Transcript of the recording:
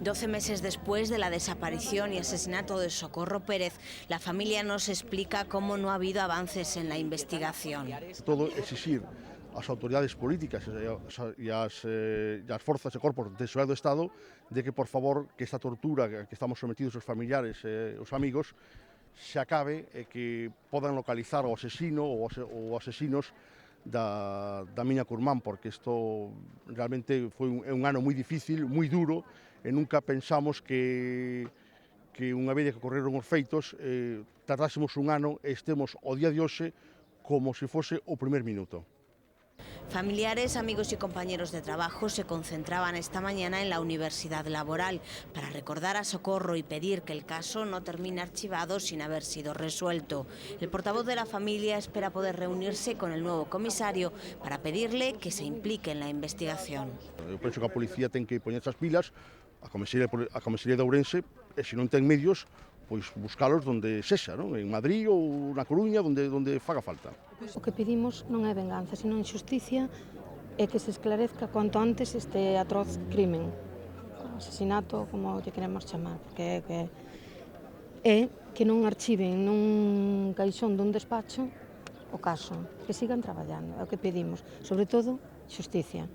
12 meses después de la desaparición y asesinato de Socorro Pérez, la familia nos explica cómo no ha habido avances en la investigación. Todo exixir ás autoridades políticas e as forzas e corpos de seguridade do Estado de que, por favor, que esta tortura que estamos sometidos os familiares e os amigos se acabe e que podan localizar o asesino ou asesinos da miña curmán, porque isto realmente foi un ano moi difícil, moi duro, e nunca pensamos que unha vez que ocorreron os feitos tardásemos un ano e estemos ao día de hoxe como se fose o primer minuto. Familiares, amigos y compañeros de trabajo se concentraban esta mañana en la Universidad Laboral para recordar a Socorro y pedir que el caso no termine archivado sin haber sido resuelto. El portavoz de la familia espera poder reunirse con el nuevo comisario para pedirle que se implique en la investigación. Eu penso que a policía ten que poñerse as pilas, a comisaría de Ourense, e se non ten medios, pois buscalos onde sexa, non? En Madrid ou na Coruña, onde faga falta. O que pedimos non é venganza, sino xusticia e que se esclarezca cuanto antes este atroz crimen, asesinato, como lle queremos chamar, porque é que non archiven nun caixón dun despacho o caso, que sigan traballando, é o que pedimos, sobre todo, xusticia.